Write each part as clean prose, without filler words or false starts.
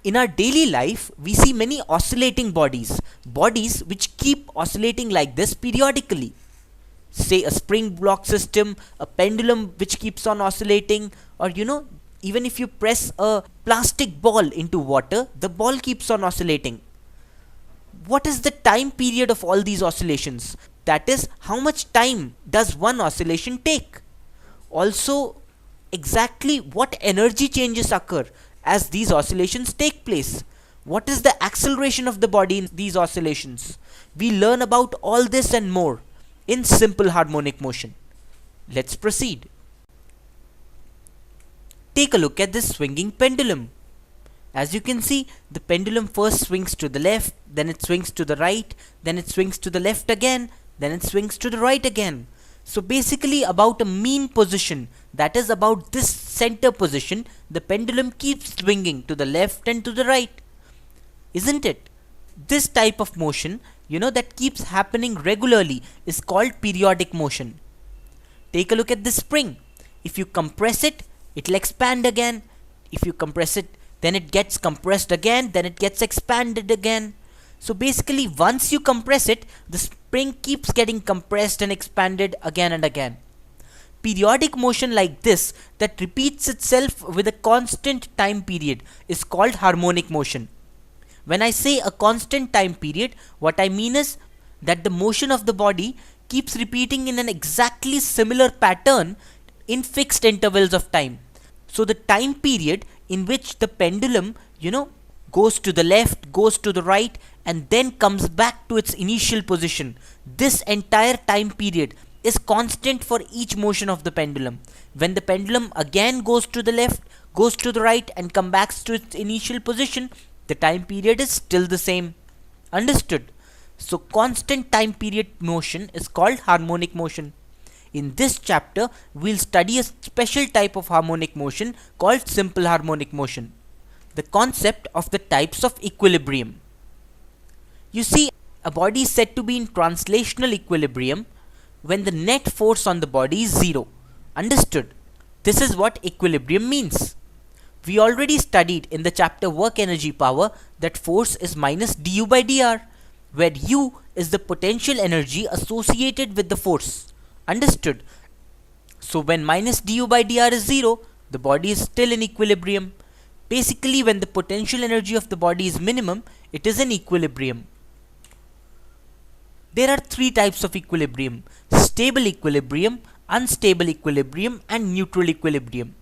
In our daily life, we see many oscillating bodies which keep oscillating like this periodically. Say a spring block system, a pendulum which keeps on oscillating, or even if you press a plastic ball into water, the ball keeps on oscillating. What is the time period of all these oscillations? That is, how much time does one oscillation take? Also, exactly what energy changes occur as these oscillations take place? What is the acceleration of the body in these oscillations? We learn about all this and more in simple harmonic motion. Let's proceed. Take a look at this swinging pendulum. As you can see, the pendulum first swings to the left, then it swings to the right, then it swings to the left again, then it swings to the right again. So basically about a mean position, that is about this center position, the pendulum keeps swinging to the left and to the right. Isn't it? This type of motion, that keeps happening regularly is called periodic motion. Take a look at this spring. If you compress it, it will expand again. If you compress it, then it gets compressed again, then it gets expanded again. So basically, once you compress it, the spring keeps getting compressed and expanded again and again. Periodic motion like this that repeats itself with a constant time period is called harmonic motion. When I say a constant time period, what I mean is that the motion of the body keeps repeating in an exactly similar pattern in fixed intervals of time. So the time period in which the pendulum, goes to the left, goes to the right, and then comes back to its initial position, this entire time period is constant for each motion of the pendulum. When the pendulum again goes to the left, goes to the right, and comes back to its initial position, the time period is still the same. Understood? So constant time period motion is called harmonic motion. In this chapter, we'll study a special type of harmonic motion called simple harmonic motion. The concept of the types of equilibrium. You see, a body is said to be in translational equilibrium when the net force on the body is zero. Understood? This is what equilibrium means. We already studied in the chapter work energy power that force is minus du by dr, where u is the potential energy associated with the force. Understood? So when minus du by dr is 0, the body is still in equilibrium. Basically, when the potential energy of the body is minimum, it is in equilibrium. There are three types of equilibrium: stable equilibrium, unstable equilibrium, and neutral equilibrium.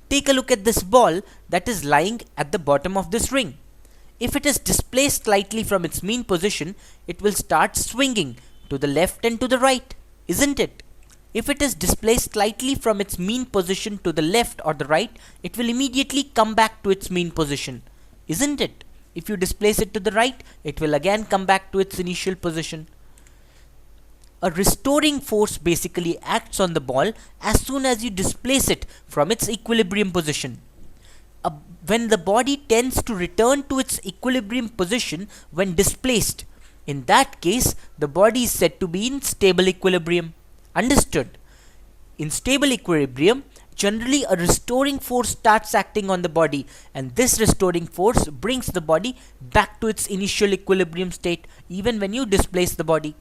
Take a look at this ball that is lying at the bottom of this ring. If it is displaced slightly from its mean position, it will start swinging to the left and to the right. Isn't it? If it is displaced slightly from its mean position to the left or the right, it will immediately come back to its mean position. Isn't it? If you displace it to the right, it will again come back to its initial position. A restoring force basically acts on the ball as soon as you displace it from its equilibrium position. When the body tends to return to its equilibrium position when displaced, in that case, the body is said to be in stable equilibrium. Understood? In stable equilibrium, generally a restoring force starts acting on the body, and this restoring force brings the body back to its initial equilibrium state even when you displace the body.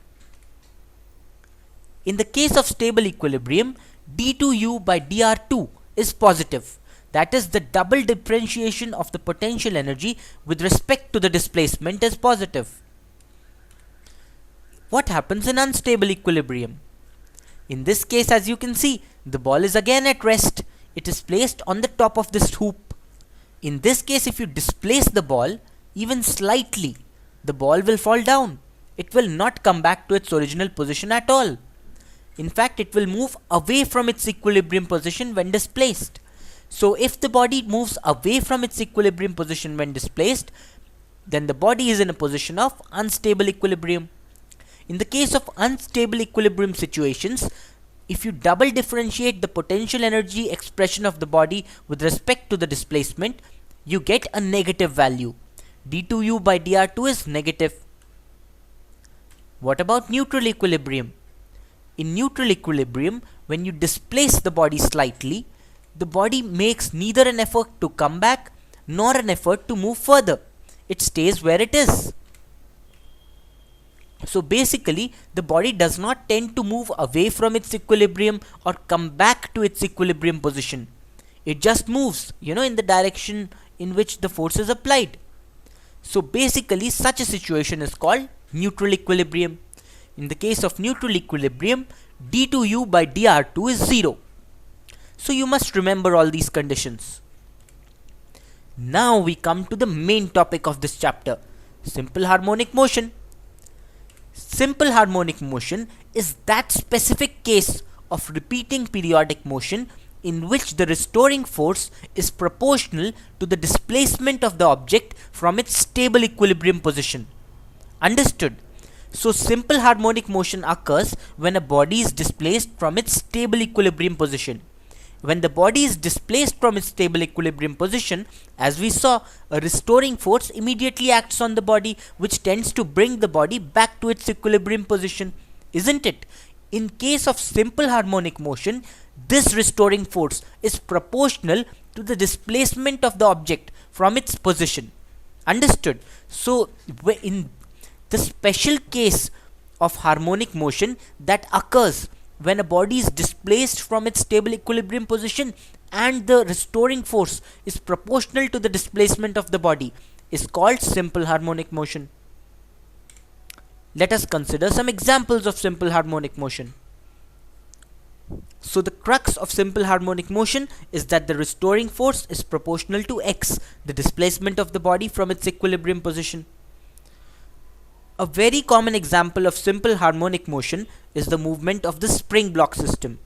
In the case of stable equilibrium, d2u by dr2 is positive. That is, the double differentiation of the potential energy with respect to the displacement is positive. What happens in unstable equilibrium? In this case, as you can see, the ball is again at rest. It is placed on the top of this hoop. In this case, if you displace the ball even slightly, the ball will fall down. It will not come back to its original position at all. In fact, it will move away from its equilibrium position when displaced. So if the body moves away from its equilibrium position when displaced, then the body is in a position of unstable equilibrium. In the case of unstable equilibrium situations, if you double differentiate the potential energy expression of the body with respect to the displacement, you get a negative value. d2u by dr2 is negative. What about neutral equilibrium? In neutral equilibrium, when you displace the body slightly, the body makes neither an effort to come back nor an effort to move further. It stays where it is. So basically, the body does not tend to move away from its equilibrium or come back to its equilibrium position. It just moves, in the direction in which the force is applied. So basically, such a situation is called neutral equilibrium. In the case of neutral equilibrium, d2u by dr2 is 0. So you must remember all these conditions. Now we come to the main topic of this chapter, simple harmonic motion. Simple harmonic motion is that specific case of repeating periodic motion in which the restoring force is proportional to the displacement of the object from its stable equilibrium position. Understood? So simple harmonic motion occurs when a body is displaced from its stable equilibrium position. When the body is displaced from its stable equilibrium position, as we saw, a restoring force immediately acts on the body, which tends to bring the body back to its equilibrium position, isn't it? In case of simple harmonic motion, this restoring force is proportional to the displacement of the object from its position. Understood? So, in the special case of harmonic motion that occurs when a body is displaced from its stable equilibrium position and the restoring force is proportional to the displacement of the body, is called simple harmonic motion. Let us consider some examples of simple harmonic motion. So the crux of simple harmonic motion is that the restoring force is proportional to x, the displacement of the body from its equilibrium position. A very common example of simple harmonic motion is the movement of the spring block system.